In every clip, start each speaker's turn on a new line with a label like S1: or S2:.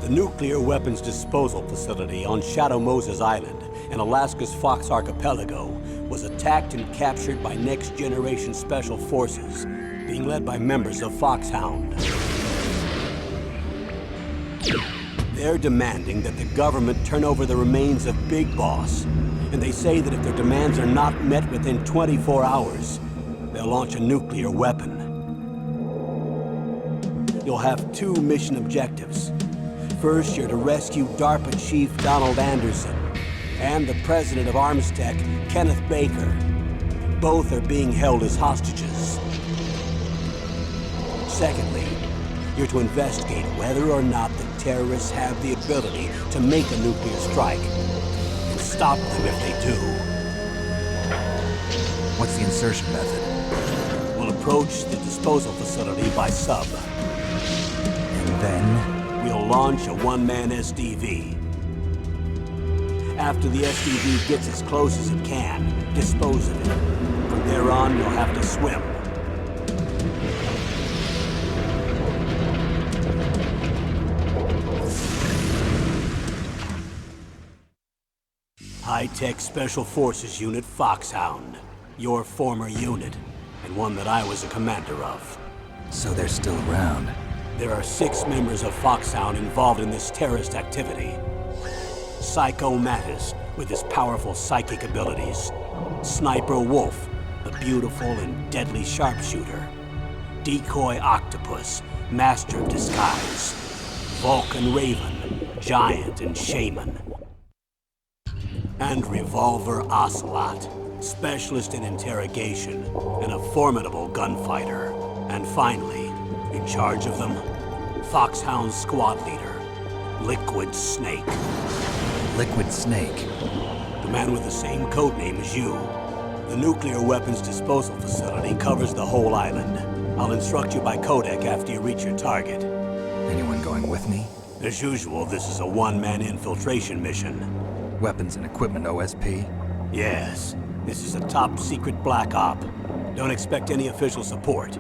S1: The nuclear weapons disposal facility on Shadow Moses Island in Alaska's Fox Archipelago was attacked and captured by next-generation special forces, being led by members of Foxhound. They're demanding that the government turn over the remains of Big Boss, and they say that if their demands are not met within 24 hours, they'll launch a nuclear weapon. You'll have two mission objectives. First, you're to rescue DARPA Chief Donald Anderson and the president of Armstech, Kenneth Baker. Both are being held as hostages. Secondly, you're to investigate whether or not the terrorists have the ability to make a nuclear strike and stop them if they do.
S2: What's the insertion method?
S1: We'll approach the disposal facility by sub.
S2: And then?
S1: We'll launch a one-man SDV. After the SDV gets as close as it can, dispose of it. From there on, you'll have to swim. High-Tech Special Forces Unit Foxhound. Your former unit, and one that I was a commander of.
S2: So they're still around.
S1: There are 6 members of Foxhound involved in this terrorist activity. Psycho Mattis, with his powerful psychic abilities. Sniper Wolf, the beautiful and deadly sharpshooter. Decoy Octopus, master of disguise. Vulcan Raven, giant and shaman. And Revolver Ocelot, specialist in interrogation and a formidable gunfighter. And finally, in charge of them, Foxhound squad leader, Liquid Snake.
S2: Liquid Snake?
S1: The man with the same codename as you. The nuclear weapons disposal facility covers the whole island. I'll instruct you by codec after you reach your target.
S2: Anyone going with me?
S1: As usual, this is a one-man infiltration mission.
S2: Weapons and equipment OSP?
S1: Yes. This is a top-secret black op. Don't expect any official support.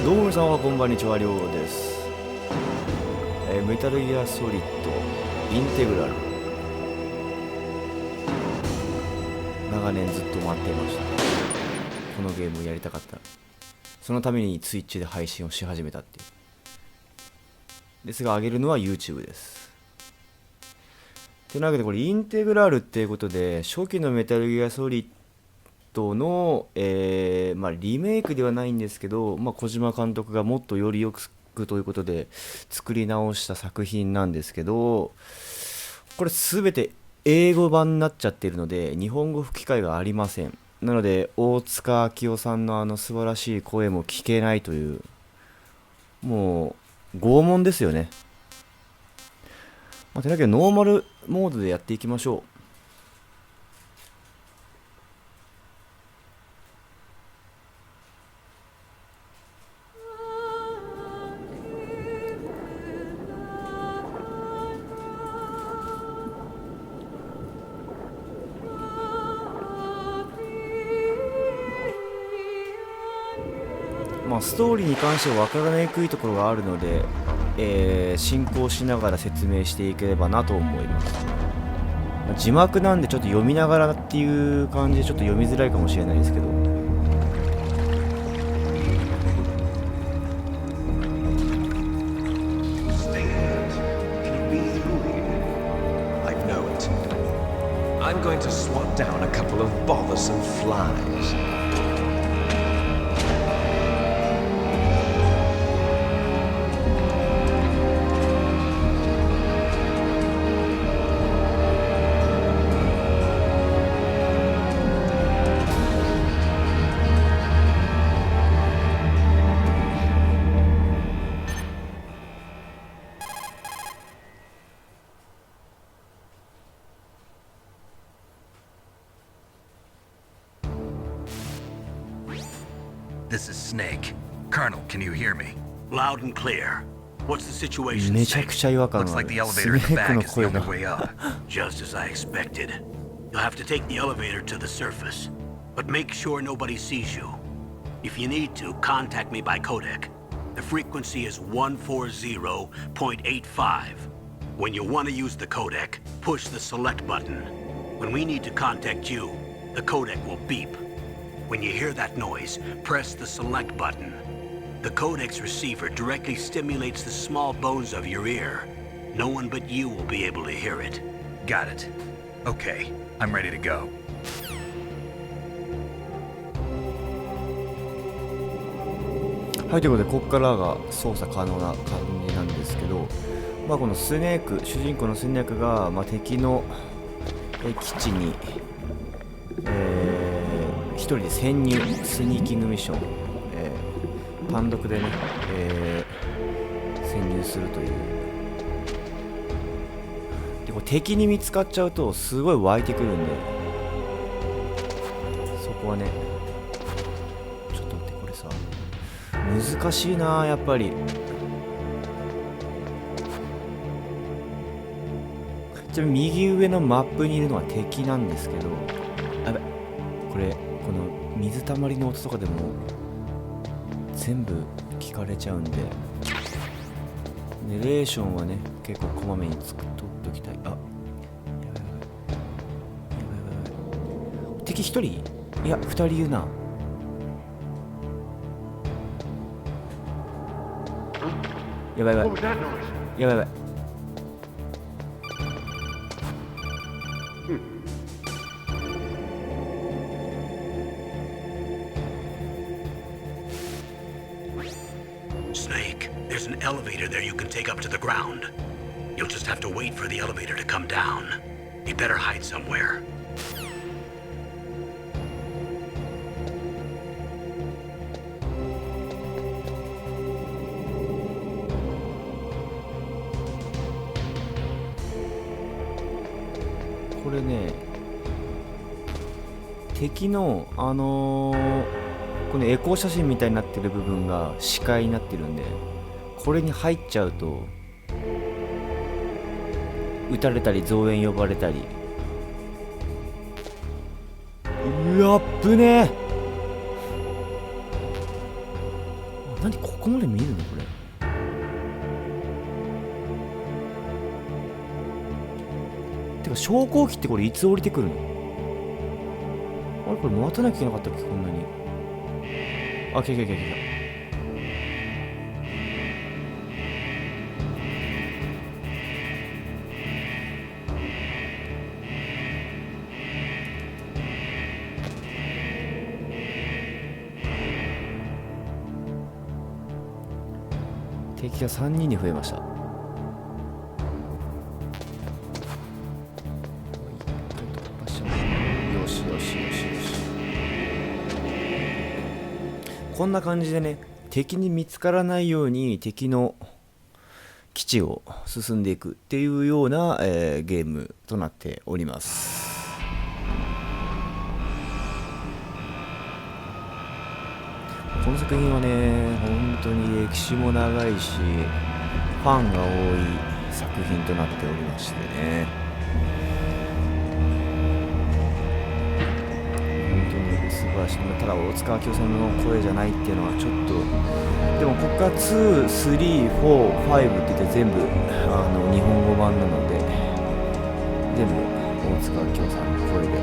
S3: どうも皆さんはこんばんにちは、りょうです。メタルギアソリッドインテグラル、長年ずっと待っていました。このゲームをやりたかった。そのために Twitch で配信をし始めたっていう。ですが上げるのは YouTube です。てなわけで、これインテグラルっていうことで、初期のメタルギアソリッドの、リメイクではないんですけど、小島監督がもっとよりよくということで作り直した作品なんですけど、これ全て英語版になっちゃっているので日本語吹き替えがありません。なので大塚明夫さんの素晴らしい声も聞けないという、もう拷問ですよね。とにかくノーマルモードでやっていきましょう。ストーリーに関しては分からにくいところがあるので、進行しながら説明していければなと思います。字幕なんでちょっと読みながらっていう感じでちょっと読みづらいかもしれないですけど、
S4: I'm going to swat down a couple of bothersome flies.
S2: This is Snake. Colonel, can you hear me?
S1: Loud and clear. What's the situation,
S3: めちゃ
S1: Snake?
S3: くちゃ違和感
S2: Looks
S3: があ
S2: like
S3: る。
S2: the
S3: ス
S2: elevator
S3: ネ
S2: in the
S3: ーク
S2: back
S3: の
S2: is the
S3: 声
S2: only
S3: が。
S2: way up.
S1: Just as I expected. You'll have to take the elevator to the surface. But make sure nobody sees you. If you need to, contact me by codec. The frequency is 140.85. When you want to use the codec, push the select button. When we need to contact you, the codec will beep. When you hear that noise, press the select button. The codec's receiver directly stimulates the small bones of your ear. No one but you will be able to hear it.
S2: Got it. Okay, I'm ready to go.
S3: はい、ということで、ここからが操作可能な感じなんですけど、まあ、このスネーク、主人公のスネークが、まあ、敵の基地に、一人で潜入、スニーキングミッション、単独でね、潜入するという。で、これ敵に見つかっちゃうと、すごい湧いてくるんで、そこはね、ちょっと待って、これさ、難しいな、やっぱり。ちなみに右上のマップにいるのは敵なんですけど、やべ、これ、この水たまりの音とかでも全部聞かれちゃうんで、ネレーションはね、結構こまめに取っておきたい。あ、やばいやばい。やばいやばい。敵一人？いや、二人いるな。やばいやばい。やばいやばい。
S1: Snake, there's an elevator there you can take up to the ground. You'll just have to wait for the elevator to come down. You'd better hide somewhere.
S3: これね、敵のこのエコー写真みたいになってる部分が視界になってるんで、これに入っちゃうと撃たれたり増援呼ばれたり、うわっぶねえ。何ここまで見えるのこれ。てか昇降機ってこれいつ降りてくるの？あれこれ待たなきゃいけなかったっけこんなに。あ、来た。敵が3人に増えました。よし。こんな感じでね、敵に見つからないように敵の基地を進んでいくっていうような、ゲームとなっております。この作品はね、本当に歴史も長いし、ファンが多い作品となっておりましてね、本当に素晴らしい。ただ大塚明夫さんの声じゃないっていうのはちょっと、でもここから2、3、4、5って言って全部日本語版なので、全部大塚明夫さんの声で。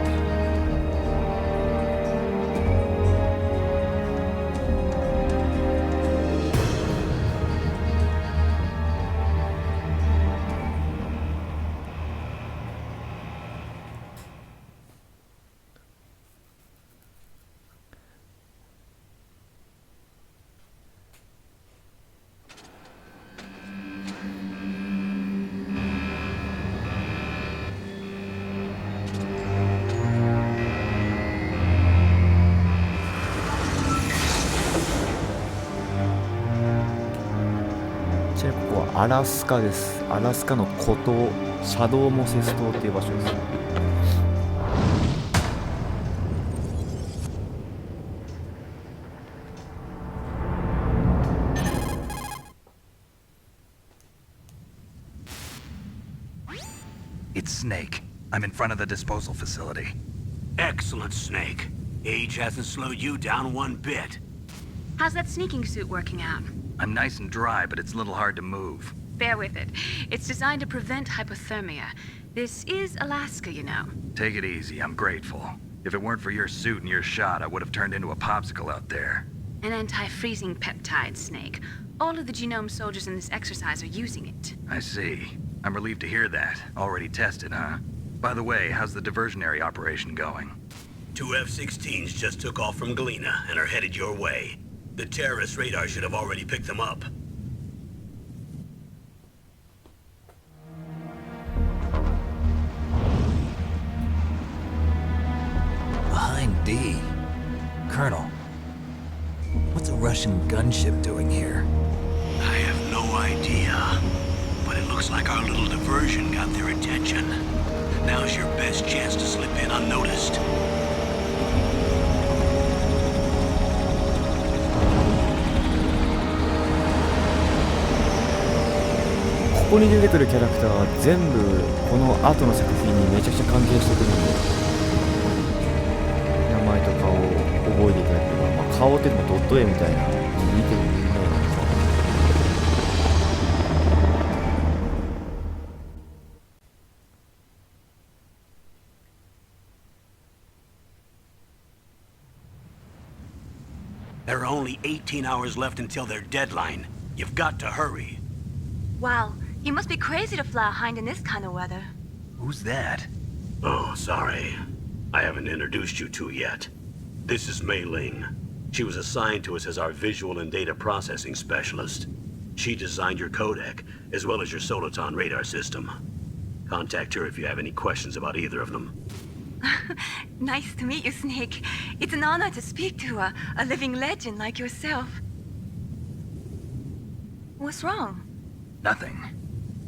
S3: ここはアラスカです。アラスカの孤島、シャドウモセス島っていう場所です。
S2: It's Snake. I'm in front of the disposal facility.
S1: Excellent, Snake. Age hasn't slowed you down one bit.
S5: How's that sneaking suit working out?
S2: I'm nice and dry, but it's a little hard to move.
S5: Bear with it. It's designed to prevent hypothermia. This is Alaska, you know.
S2: Take it easy, I'm grateful. If it weren't for your suit and your shot, I would have turned into a popsicle out there.
S5: An anti-freezing peptide, Snake. All of the genome soldiers in this exercise are using it.
S2: I see. I'm relieved to hear that. Already tested, huh? By the way, how's the diversionary operation going?
S1: 2 F-16s just took off from Galena and are headed your way. The terrorist radar should have already picked them up.
S2: Behind D. Colonel, what's a Russian gunship doing here?
S1: I have no idea, but it looks like our little diversion got their attention. Now's your best chance to slip in unnoticed.
S3: ここに出てくるキャラクターは全部この後の作品にめちゃくちゃ関係してくるんで、名前と顔を覚えていただければ、顔っていうのもドット絵みたいな似てるような顔。
S1: There are only 18 hours left until their deadline. You've got to hurry.
S5: Wow, you must be crazy to fly a hind in this kind of weather.
S2: Who's that?
S1: Oh, sorry. I haven't introduced you to yet. This is Mei Ling. She was assigned to us as our visual and data processing specialist. She designed your codec, as well as your Soliton radar system. Contact her if you have any questions about either of them.
S5: Nice to meet you, Snake. It's an honor to speak to a living legend like yourself. What's wrong?
S2: Nothing.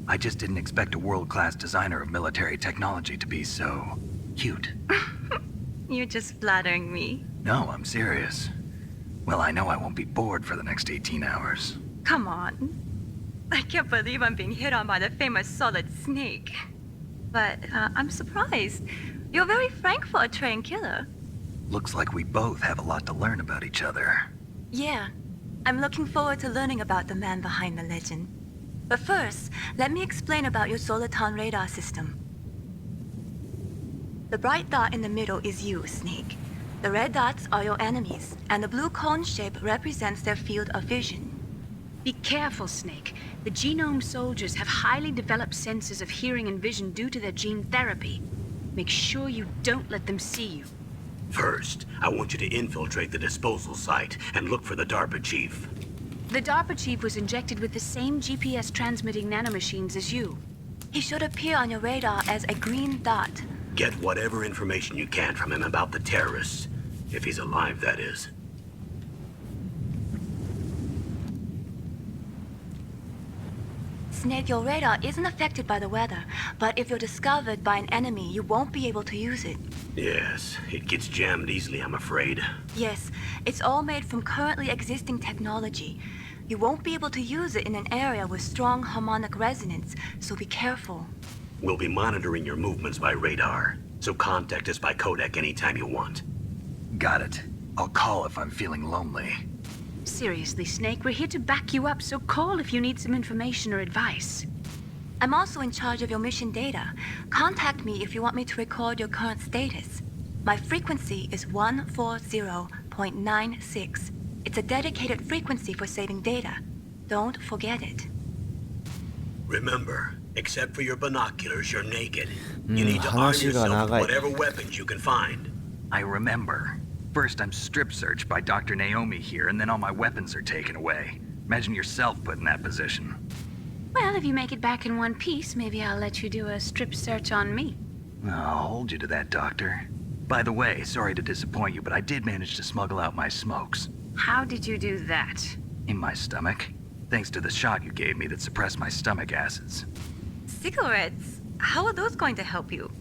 S2: I just didn't expect a world-class designer of military technology to be so cute.
S5: You're just flattering me.
S2: No, I'm serious. Well, I know I won't be bored for the next 18 hours.
S5: Come on. I can't believe I'm being hit on by the famous Solid Snake. But I'm surprised. You're very frank for a trained killer.
S2: Looks like we both have a lot to learn about each other.
S5: Yeah. I'm looking forward to learning about the man behind the legend. But first, let me explain about your Soliton radar system. The bright dot in the middle is you, Snake. The red dots are your enemies, and the blue cone shape represents their field of vision. Be careful, Snake. The genome soldiers have highly developed senses of hearing and vision due to their gene therapy. Make sure you don't let them see you.
S1: First, I want you to infiltrate the disposal site and look for the DARPA chief.
S5: The DARPA chief was injected with the same GPS transmitting nanomachines as you. He should appear on your radar as a green dot.
S1: Get whatever information you can from him about the terrorists. If he's alive, that is.
S5: Snake, your radar isn't affected by the weather, but if you're discovered by an enemy, you won't be able to use it.
S1: Yes, it gets jammed easily, I'm afraid.
S5: Yes, it's all made from currently existing technology. You won't be able to use it in an area with strong harmonic resonance, so be careful.
S1: We'll be monitoring your movements by radar, so contact us by codec anytime you want.
S2: Got it. I'll call if I'm feeling lonely.
S5: Seriously, Snake, we're here to back you up, so call if you need some information or advice. I'm also in charge of your mission data. Contact me if you want me to record your current status. My frequency is 140.96. It's a dedicated frequency for saving data. Don't forget it.
S1: Remember, except for your binoculars, you're naked. You need to arm yourself with whatever weapons you can find.
S2: I remember. First, I'm strip searched by Dr. Naomi here, and then all my weapons are taken away. Imagine yourself put in that position.
S5: Well, if you make it back in one piece, maybe I'll let you do a strip search on me.
S2: I'll hold you to that, Doctor. By the way, sorry to disappoint you, but I did manage to smuggle out my smokes.
S5: How did you do that?
S2: In my stomach. Thanks to the shot you gave me that suppressed my stomach acids.
S5: Cigarettes? How are those going to help you?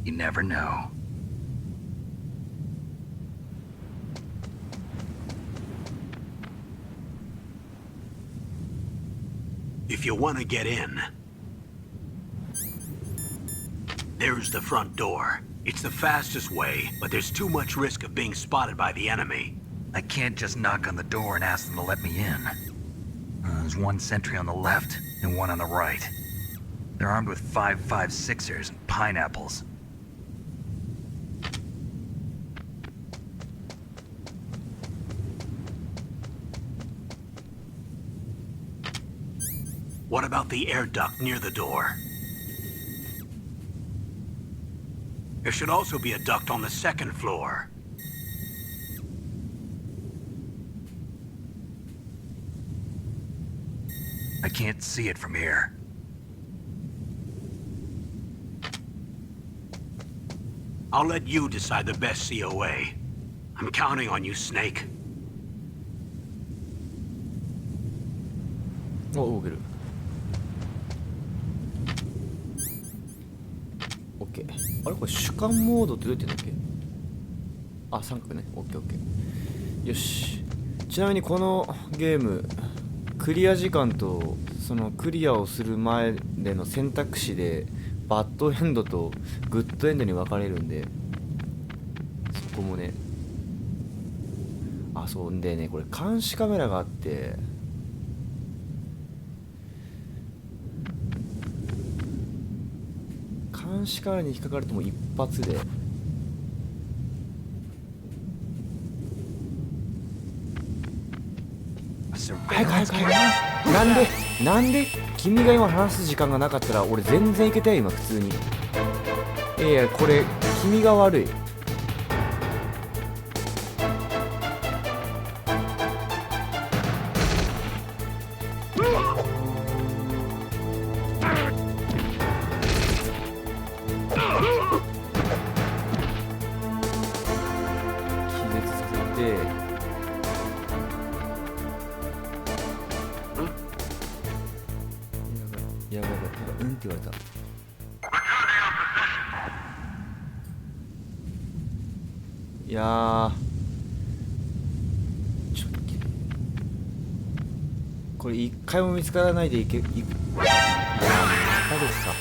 S2: You never know.
S1: If you want to get in, There's the front door. It's the fastest way, but there's too much risk of being spotted by the enemy.
S2: I can't just knock on the door and ask them to let me in. There's one sentry on the left and one on the right. They're armed with 5.56ers and pineapples.
S1: What about the air duct near the door? There should also be a duct on the second floor.
S2: I can't see it from here.
S1: I'll let you decide the best COA. I'm counting on you, Snake.
S3: お、動ける。OK。あれこれ主観モードってどうやってんだっけ？あ、三角ね。OK。よし。ちなみにこのゲーム、クリア時間とそのクリアをする前での選択肢でバッドエンドとグッドエンドに分かれるんで、そこもね。あ、そんでね、これ監視カメラがあって、監視カメラに引っかかるともう一発で。早く早く早く。なんで君が今話す時間がなかったら俺全然いけたよ今普通に。いやいやこれ君が悪い。やばいなんかうんって言われた。いやーちょっとこれ一回も見つからないでいけいやーまたですか。ち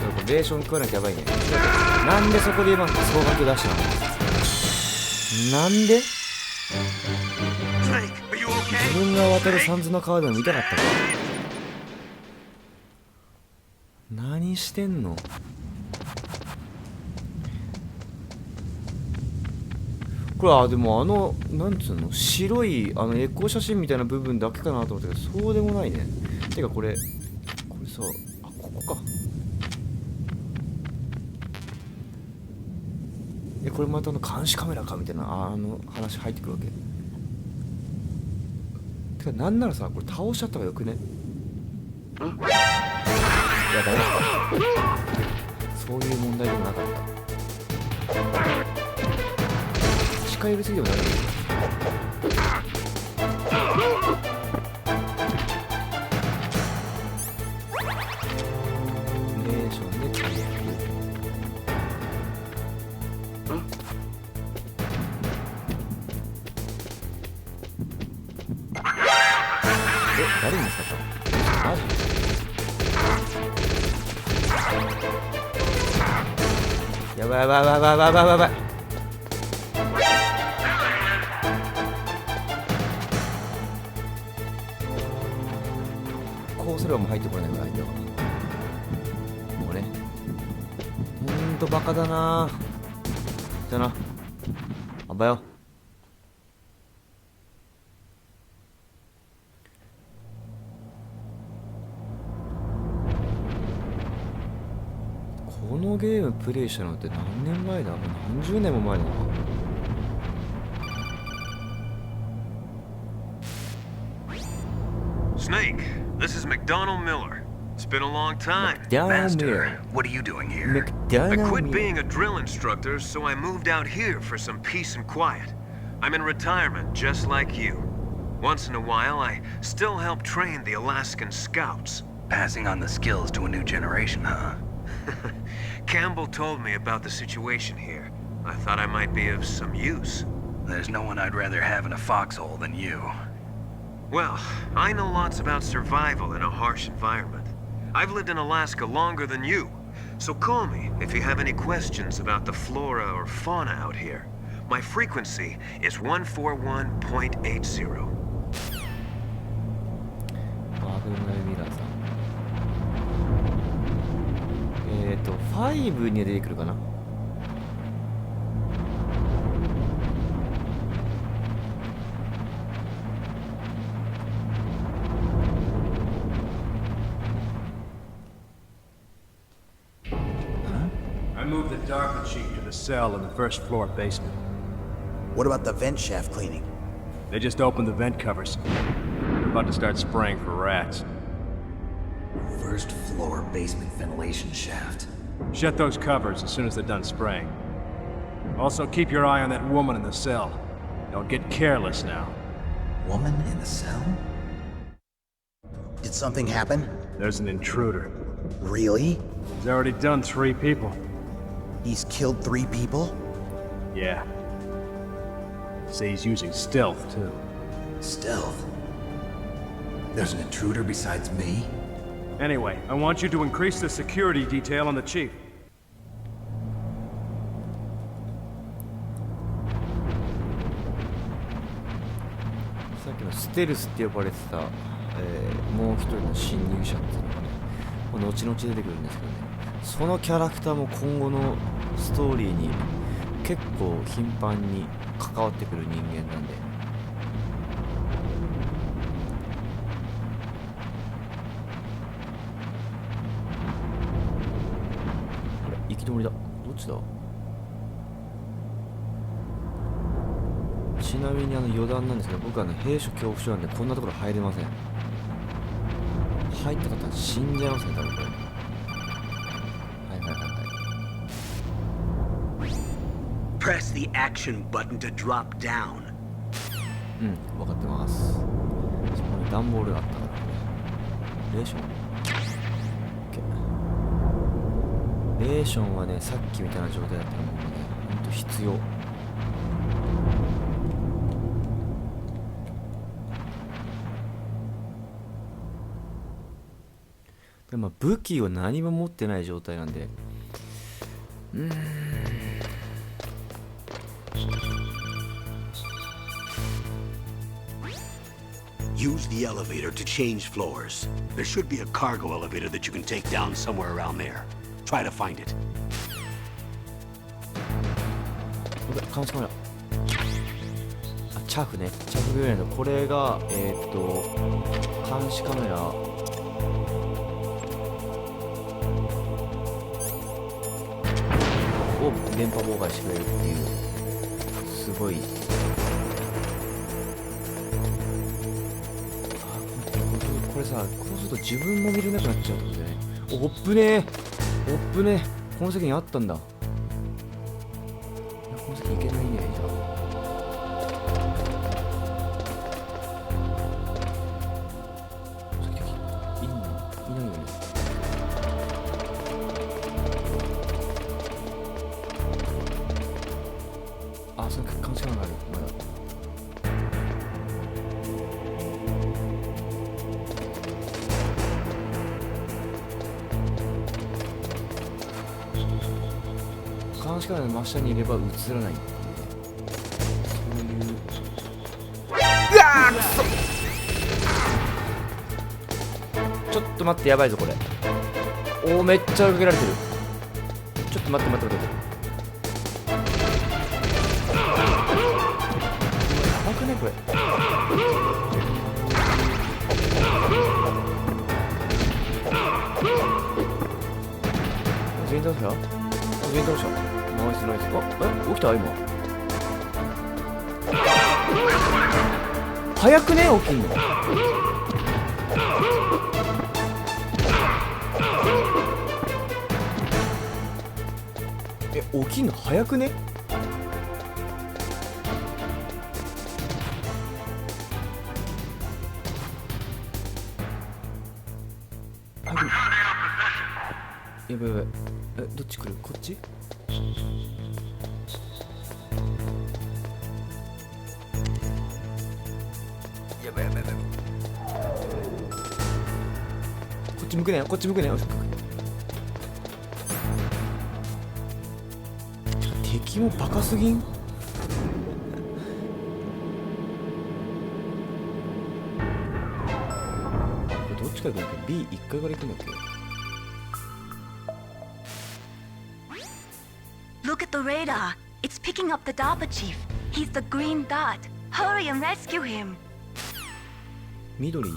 S3: ょっとレーション食わなきゃやばいね。なんでそこで今総額出したの。なんで自分が渡る三途の川でも見たかったか。何してんの。これでもなんつうの白いエコー写真みたいな部分だけかなと思ったけどそうでもないね。てかこれさここか。これまた監視カメラかみたいな話入ってくるわけ。てかなんならさこれ倒しちゃった方がよくね。いやダメだそういう問題でもなかった。近寄りすぎでもない。レーションで回復。誰に使ったのマジ。やばいやばいやばいやばいやばいやばい。こうすればもう入ってこれないから相手は。もうねほんとバカだな。じゃあなあばよ。このゲームプレイしたのって何年前だ。もう何十年も前だな。
S4: Snake, this is McDonald Miller. It's been a long time.
S2: Master, what are you doing here?
S4: I quit being a drill instructor, so I moved out here for some peace and quiet. I'm in retirement, just like you. Once in a while, I still help train the Alaskan Scouts.
S2: Passing on the skills to a new generation, huh?
S4: Campbell told me about the situation here. I thought I might be of some use.
S2: There's no one I'd rather have in a foxhole than you.
S4: Well, I know lots about survival in a harsh environment. I've lived in Alaska longer than you, so call me if you have any questions about the flora or fauna out here. My frequency is 141.80.
S3: ワークドムライミラーさん。5には出てくるかな。
S6: I moved the Darker Chief to the cell in the first floor basement.
S7: What about the vent shaft cleaning?
S6: They just opened the vent covers. They're about to start spraying for rats.
S8: First floor basement ventilation shaft.
S6: Shut those covers as soon as they're done spraying. Also, keep your eye on that woman in the cell. Don't get careless now.
S8: Woman in the cell?
S7: Did something happen?
S6: There's an intruder.
S7: Really?
S6: He's already done 3 people.
S7: He's killed 3 people?
S6: Yeah. Say he's using stealth, too.
S8: Stealth? There's an intruder besides me?
S6: Anyway, I want you to increase the security detail on the chief.
S3: さっきのステルスって呼ばれてた、もう一人の侵入者っていうのがね、後々出てくるんですけどね、そのキャラクターも今後のストーリーに結構頻繁に関わってくる人間なんで、あれ行き止まりだ。どっちだ。ちなみに余談なんですけど、僕はね、兵所恐怖症なんでこんなところ入れません。入った方は死んじゃいますね、多分これ。
S1: Press the action button to drop down.
S3: うん、分かってます。そこに段ボールがあったから、これ。レーション ?OK。レーションはね、さっきみたいな状態だったらもうね、ほんと必要。でも武器を何も持ってない状態なんで、
S1: Use the elevator to change floors. There should be a cargo elevator that you can take down somewhere around there. Try to find it.
S3: 監視カメラ。あ、チャフね。チャフグレード。これが、監視カメラ。を電波妨害してくれるっていうすごい。これさ、こうすると自分も見れなくなっちゃうってことでね。おっぶねー、おっぶねー。この席にあったんだ。いや、この席行けないね。じゃあいいの？いないよね。あ、その監視カメラがある。まだ。監視カメラの真下にいれば映らないっていうね。そういう。うわー、くそ。ちょっと待って、やばいぞこれ。おお、めっちゃ追いかけられてる。ちょっと待って待って待って。やばくねこれ。全員倒した？全員倒した。ナイスナイス。あ、起きた今。早くね起きんの。起きんの早くね。やばいやばい。どっち来る？こっち？やばいやばいやばい。っち向くねよ、こっち向くねよ。敵もバカすぎん。これどっちから行くんだっけ？ B1 回から行くんだっけ？
S5: Look at the radar. It's picking up the DARPA chief. He's the green dot. Hurry and rescue him.
S3: 緑。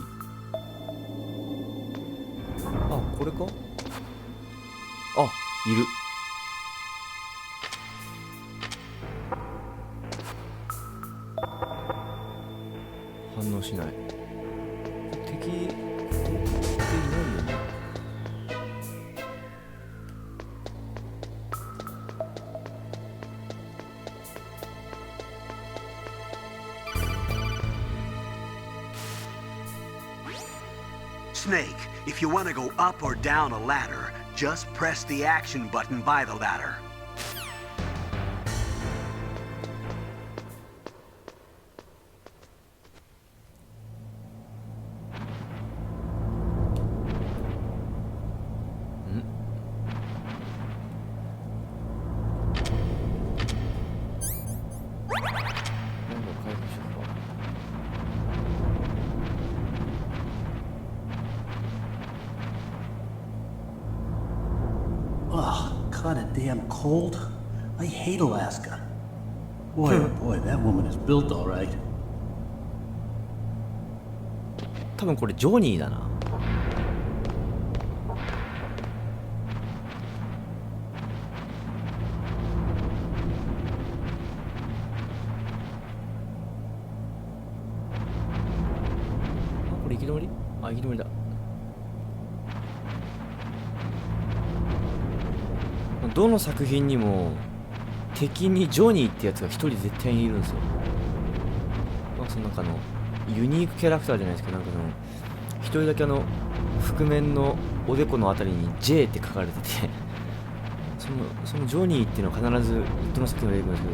S3: あ、これか？あ、いる。反応しない。敵いないよね。
S1: Snake, if you want to go up or down a ladder, just press the action button by the ladder.
S9: Ugh, kinda damn cold. I hate Alaska. Boy, oh boy, that woman is built all right.
S3: 多分これジョニーだな。あ、これ行き止まり？あ、行き止まりだ。どの作品にも敵にジョニーってやつが一人絶対にいるんですよ。そのなんかユニークキャラクターじゃないですけど、なんか一人だけ覆面のおでこのあたりに J って書かれててそのジョニーっていうのは必ずどの作品も出てくるんですけ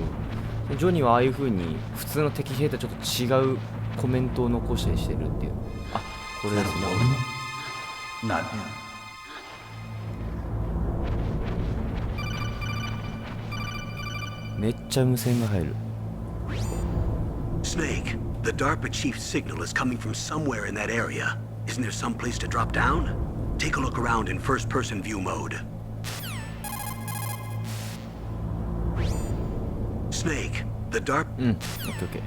S3: ど、ジョニーはああいう風に普通の敵兵とちょっと違うコメントを残したりしてるっていう。あ、これですね。
S8: Not him.
S1: Snake, the DARPA chief's signal is coming from somewhere in that area. Isn't there some place to drop down? Take a look around in first-person view mode. Snake, the DARPA...
S3: Okay.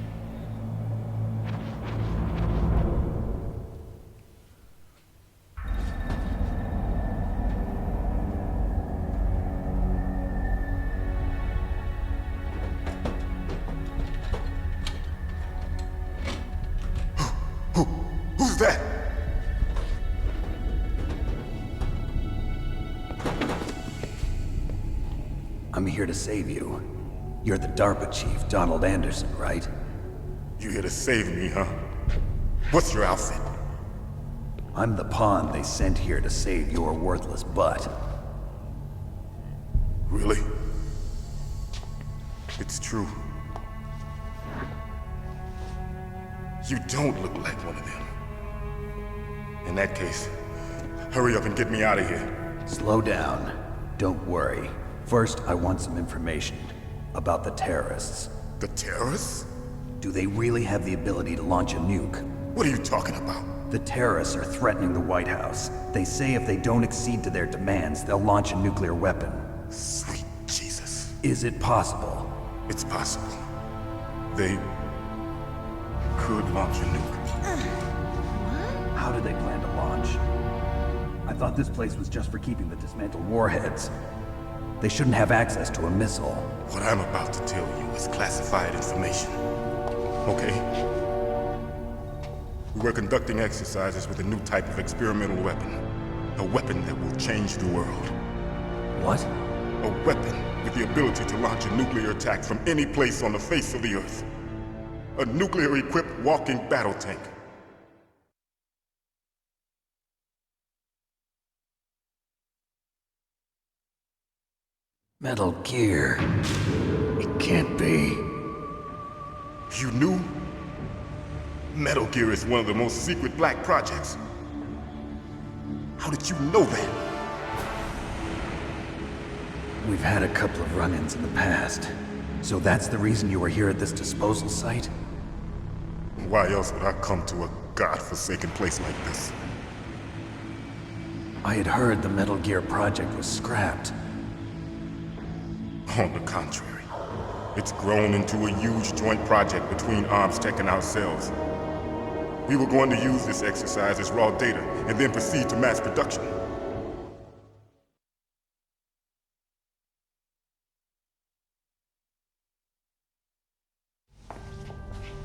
S10: Who's that?
S8: I'm here to save you. You're the DARPA chief, Donald Anderson, right?
S10: You here to save me, huh? What's your outfit?
S8: I'm the pawn they sent here to save your worthless butt.
S10: Really? It's true. You don't look like one of them. In that case, hurry up and get me out of here.
S8: Slow down. Don't worry. First, I want some information about the terrorists.
S10: The terrorists?
S8: Do they really have the ability to launch a nuke?
S10: What are you talking about?
S8: The terrorists are threatening the White House. They say if they don't accede to their demands, they'll launch a nuclear weapon.
S10: Sweet Jesus.
S8: Is it possible?
S10: It's possible. They could launch a nuke.
S8: How do they plan to launch? I thought this place was just for keeping the dismantled warheads. They shouldn't have access to a missile.
S10: What I'm about to tell you is classified information. Okay? We were conducting exercises with a new type of experimental weapon. A weapon that will change the world.
S8: What?
S10: A weapon with the ability to launch a nuclear attack from any place on the face of the Earth. A nuclear-equipped walking battle tank.
S8: Metal Gear. It can't be.
S10: You knew? Metal Gear is one of the most secret black projects. How did you know that?
S8: We've had a couple of run-ins in the past. So that's the reason you were here at this disposal site?
S10: Why else would I come to a godforsaken place like this?
S8: I had heard the Metal Gear project was scrapped.
S10: On the contrary, it's grown into a huge joint project between ArmsTech and ourselves. We were going to use this exercise as raw data and then proceed to mass production.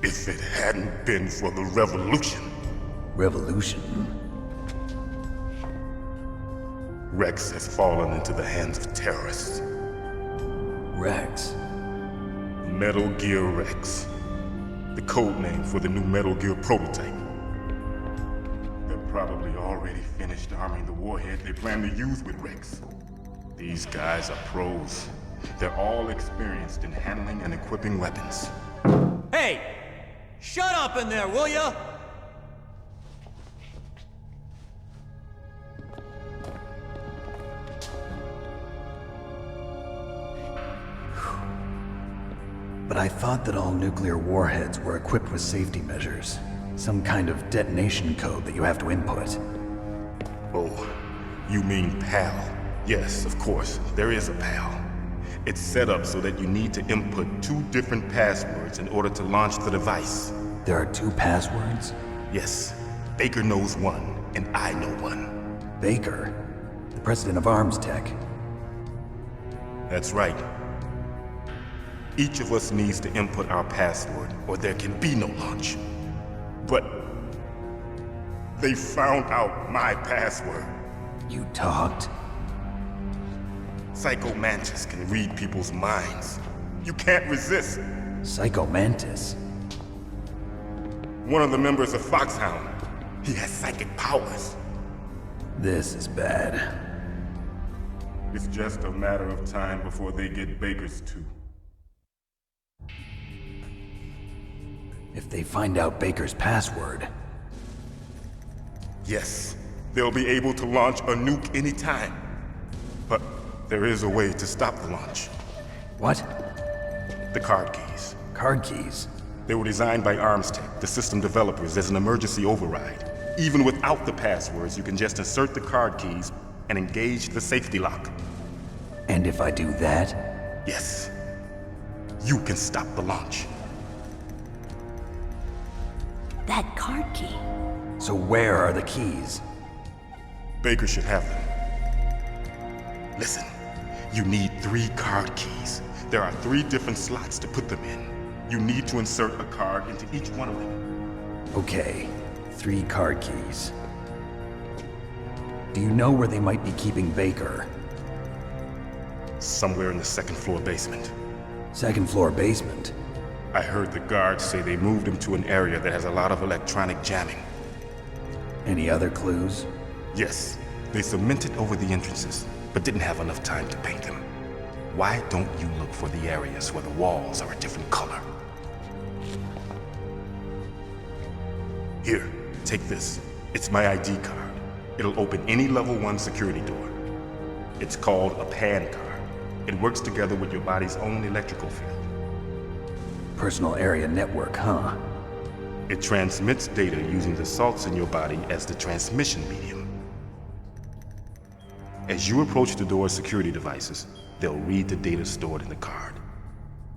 S10: If it hadn't been for the revolution.
S8: Revolution?
S10: Rex has fallen into the hands of terrorists.
S8: Rex?
S10: Metal Gear Rex. The code name for the new Metal Gear prototype. They're probably already finished arming the warhead they plan to use with Rex. These guys are pros. They're all experienced in handling and equipping weapons.
S11: Hey! Shut up in there, will ya?
S8: But I thought that all nuclear warheads were equipped with safety measures. Some kind of detonation code that you have to input.
S10: Oh, you mean PAL? Yes, of course, there is a PAL. It's set up so that you need to input 2 different passwords in order to launch the device.
S8: There are 2 passwords?
S10: Yes. Baker knows one, and I know one.
S8: Baker? The president of ArmsTech?
S10: That's right. Each of us needs to input our password, or there can be no launch. But they found out my password.
S8: You talked?
S10: Psycho Mantis can read people's minds. You can't resist.
S8: Psycho Mantis?
S10: One of the members of Foxhound. He has psychic powers.
S8: This is bad.
S10: It's just a matter of time before they get Baker's too.
S8: If they find out Baker's password...
S10: Yes, they'll be able to launch a nuke anytime. But there is a way to stop the launch.
S8: What?
S10: The card keys.
S8: Card keys?
S10: They were designed by ArmsTech, the system developers, as an emergency override. Even without the passwords, you can just insert the card keys and engage the safety lock.
S8: And if I do that?
S10: Yes. You can stop the launch.
S5: That card key.
S8: So where are the keys?
S10: Baker should have them. Listen, you need 3 card keys. There are 3 different slots to put them in. You need to insert a card into each one of them.
S8: Okay, 3 card keys. Do you know where they might be keeping Baker?
S10: Somewhere in the 2nd floor basement.
S8: 2nd floor basement?
S10: I heard the guards say they moved him to an area that has a lot of electronic jamming.
S8: Any other clues?
S10: Yes, they cemented over the entrances, but didn't have enough time to paint them. Why don't you look for the areas where the walls are a different color? Here, take this. It's my ID card. It'll open any level 1 security door. It's called a PAN card. It works together with your body's own electrical field.
S8: Personal area network, huh?
S10: It transmits data using the salts in your body as the transmission medium. As you approach the door's security devices, they'll read the data stored in the card.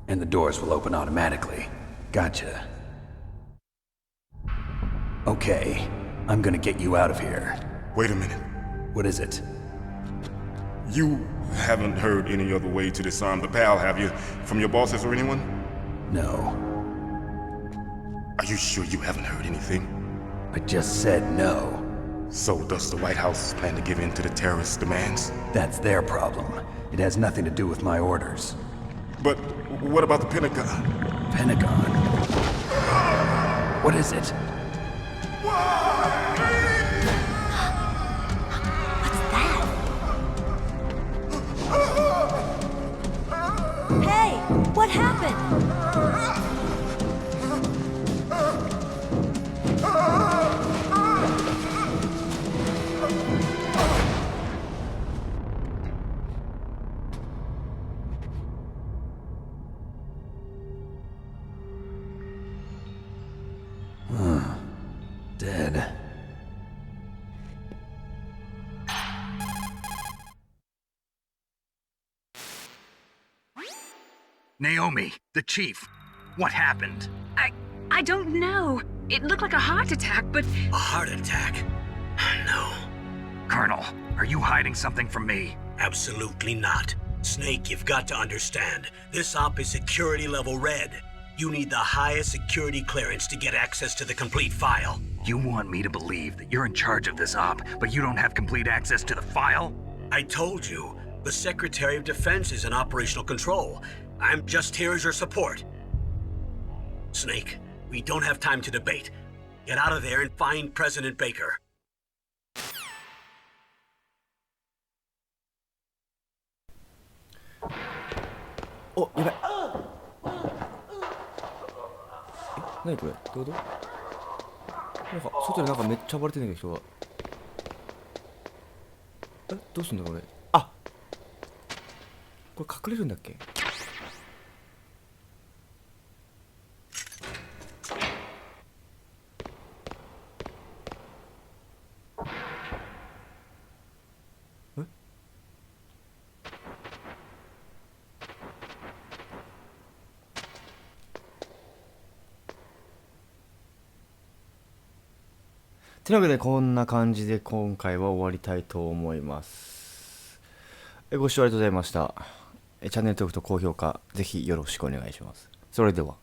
S8: And the doors will open automatically. Gotcha. Okay, I'm gonna get you out of here.
S10: Wait a minute.
S8: What is it?
S10: You haven't heard any other way to disarm the PAL, have you? From your bosses or anyone?
S8: No.
S10: Are you sure you haven't heard anything?
S8: I just said no.
S10: So does the White House plan to give in to the terrorists' demands?
S8: That's their problem. It has nothing to do with my orders.
S10: But what about the Pentagon?
S8: Pentagon? What is it?
S5: Hey, what happened?
S8: dead.
S2: Naomi, the chief. What happened?
S5: I don't know. It looked like a heart attack, but
S1: A heart attack? No,
S2: Colonel, are you hiding something from me?
S1: absolutely not. Snake, you've got to understand. This op is security level red. You need the highest security clearance to get access to the complete file.
S2: You want me to believe that you're in charge of this op, but you don't have complete access to the file?
S1: I told you, the Secretary of Defense is in operational control. I'm just here as your support. Snake, we don't have time to debate. Get out of there and find President Baker.
S3: Oh, やばい。何これ、どういうこと？なんか外でなんかめっちゃ暴れてんだけど人が。どうすんだこれ。あ、これ隠れるんだっけ？というわけでこんな感じで今回は終わりたいと思います。ご視聴ありがとうございました。チャンネル登録と高評価ぜひよろしくお願いします。それでは。